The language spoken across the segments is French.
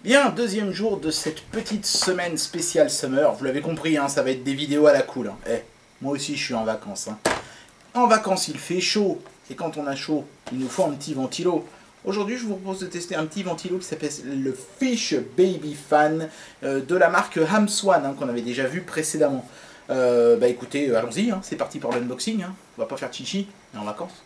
Bien, deuxième jour de cette petite semaine spéciale summer. Vous l'avez compris, hein, ça va être des vidéos à la cool. Hein. Moi aussi, je suis en vacances. Hein. En vacances, il fait chaud. Et quand on a chaud, il nous faut un petit ventilo. Aujourd'hui, je vous propose de tester un petit ventilo qui s'appelle le Fish Baby Fan de la marque Hamswan, hein, qu'on avait déjà vu précédemment. Écoutez, allons-y, hein, c'est parti pour l'unboxing. Hein. On va pas faire chichi, on est en vacances.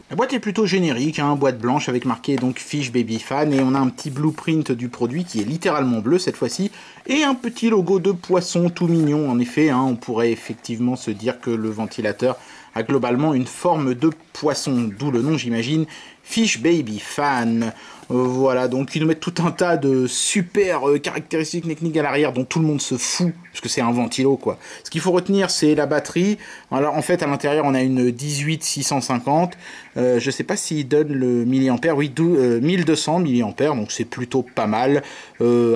La boîte est plutôt générique, hein, boîte blanche avec marqué donc Fish Baby Fan, et on a un petit blueprint du produit qui est littéralement bleu cette fois-ci, et un petit logo de poisson tout mignon. En effet, hein, on pourrait effectivement se dire que le ventilateur a globalement une forme de poisson, d'où le nom, j'imagine, Fish Baby Fan. Voilà, donc ils nous mettent tout un tas de super caractéristiques techniques à l'arrière dont tout le monde se fout, parce que c'est un ventilo quoi. Ce qu'il faut retenir, c'est la batterie. Alors en fait, à l'intérieur, on a une 18650. Je sais pas s'il donne le milliampère, oui, 1200 milliampères, donc c'est plutôt pas mal.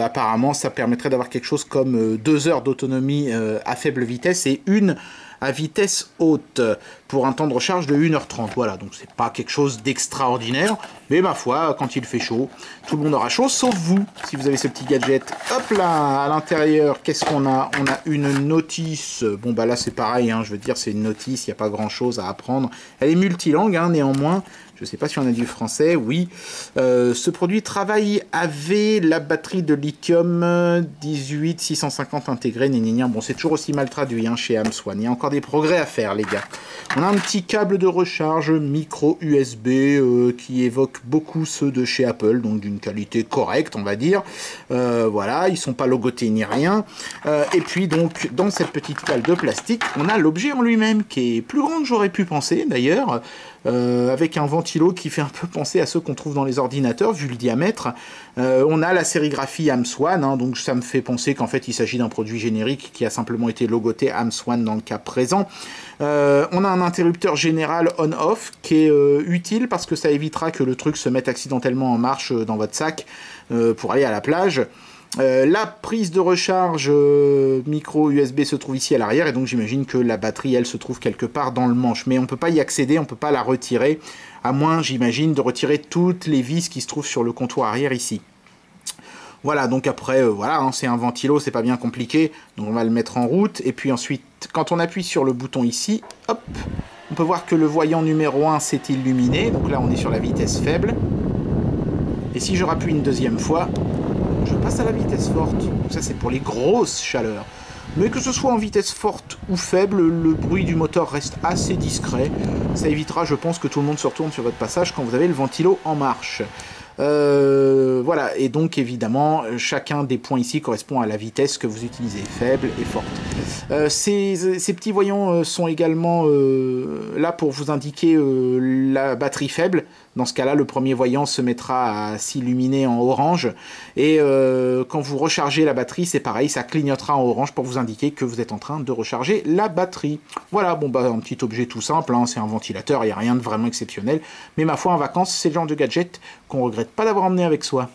Apparemment, ça permettrait d'avoir quelque chose comme 2 heures d'autonomie à faible vitesse et une à vitesse haute pour un temps de recharge de 1h30. Voilà, donc c'est pas quelque chose d'extraordinaire, mais ma foi, quand il fait chaud, tout le monde aura chaud, sauf vous, si vous avez ce petit gadget. Hop là, à l'intérieur, qu'est-ce qu'on a? On a une notice. Bon bah là c'est pareil, hein, je veux dire, c'est une notice, il n'y a pas grand chose à apprendre. Elle est multilangue, hein, néanmoins. Je ne sais pas si on a du français, oui. Ce produit travaille avec la batterie de lithium 18650 intégrée. Bon, c'est toujours aussi mal traduit hein, chez Hamswan. Il y a encore des progrès à faire, les gars. On a un petit câble de recharge micro USB qui évoque beaucoup ceux de chez Apple, donc d'une qualité correcte, on va dire. Voilà, ils ne sont pas logotés ni rien. Et puis, donc, dans cette petite cale de plastique, on a l'objet en lui-même, qui est plus grand que j'aurais pu penser, d'ailleurs. Avec un ventilo qui fait un peu penser à ceux qu'on trouve dans les ordinateurs, vu le diamètre. On a la sérigraphie Hamswan, hein, donc ça me fait penser qu'en fait il s'agit d'un produit générique qui a simplement été logoté Hamswan dans le cas présent. On a un interrupteur général on-off qui est utile parce que ça évitera que le truc se mette accidentellement en marche dans votre sac pour aller à la plage. La prise de recharge micro USB se trouve ici à l'arrière, et donc j'imagine que la batterie, elle, se trouve quelque part dans le manche. Mais on ne peut pas y accéder, on ne peut pas la retirer, à moins, j'imagine, de retirer toutes les vis qui se trouvent sur le comptoir arrière ici. Voilà, donc après, voilà, hein, c'est un ventilo, c'est pas bien compliqué, donc on va le mettre en route, et puis ensuite, quand on appuie sur le bouton ici, hop, on peut voir que le voyant numéro 1 s'est illuminé, donc là on est sur la vitesse faible, et si je rappuie une deuxième fois, je passe à la vitesse forte. Ça, c'est pour les grosses chaleurs. Mais que ce soit en vitesse forte ou faible, le bruit du moteur reste assez discret. Ça évitera, je pense, que tout le monde se retourne sur votre passage quand vous avez le ventilo en marche. Voilà, et donc évidemment, chacun des points ici correspond à la vitesse que vous utilisez, faible et forte. Ces petits voyants sont également là pour vous indiquer la batterie faible. Dans ce cas-là, le premier voyant se mettra à s'illuminer en orange. Et quand vous rechargez la batterie, c'est pareil, ça clignotera en orange pour vous indiquer que vous êtes en train de recharger la batterie. Voilà, bon bah un petit objet tout simple, hein, c'est un ventilateur, il n'y a rien de vraiment exceptionnel. Mais ma foi, en vacances, c'est le genre de gadget qu'on regrette pas d'avoir emmené avec soi.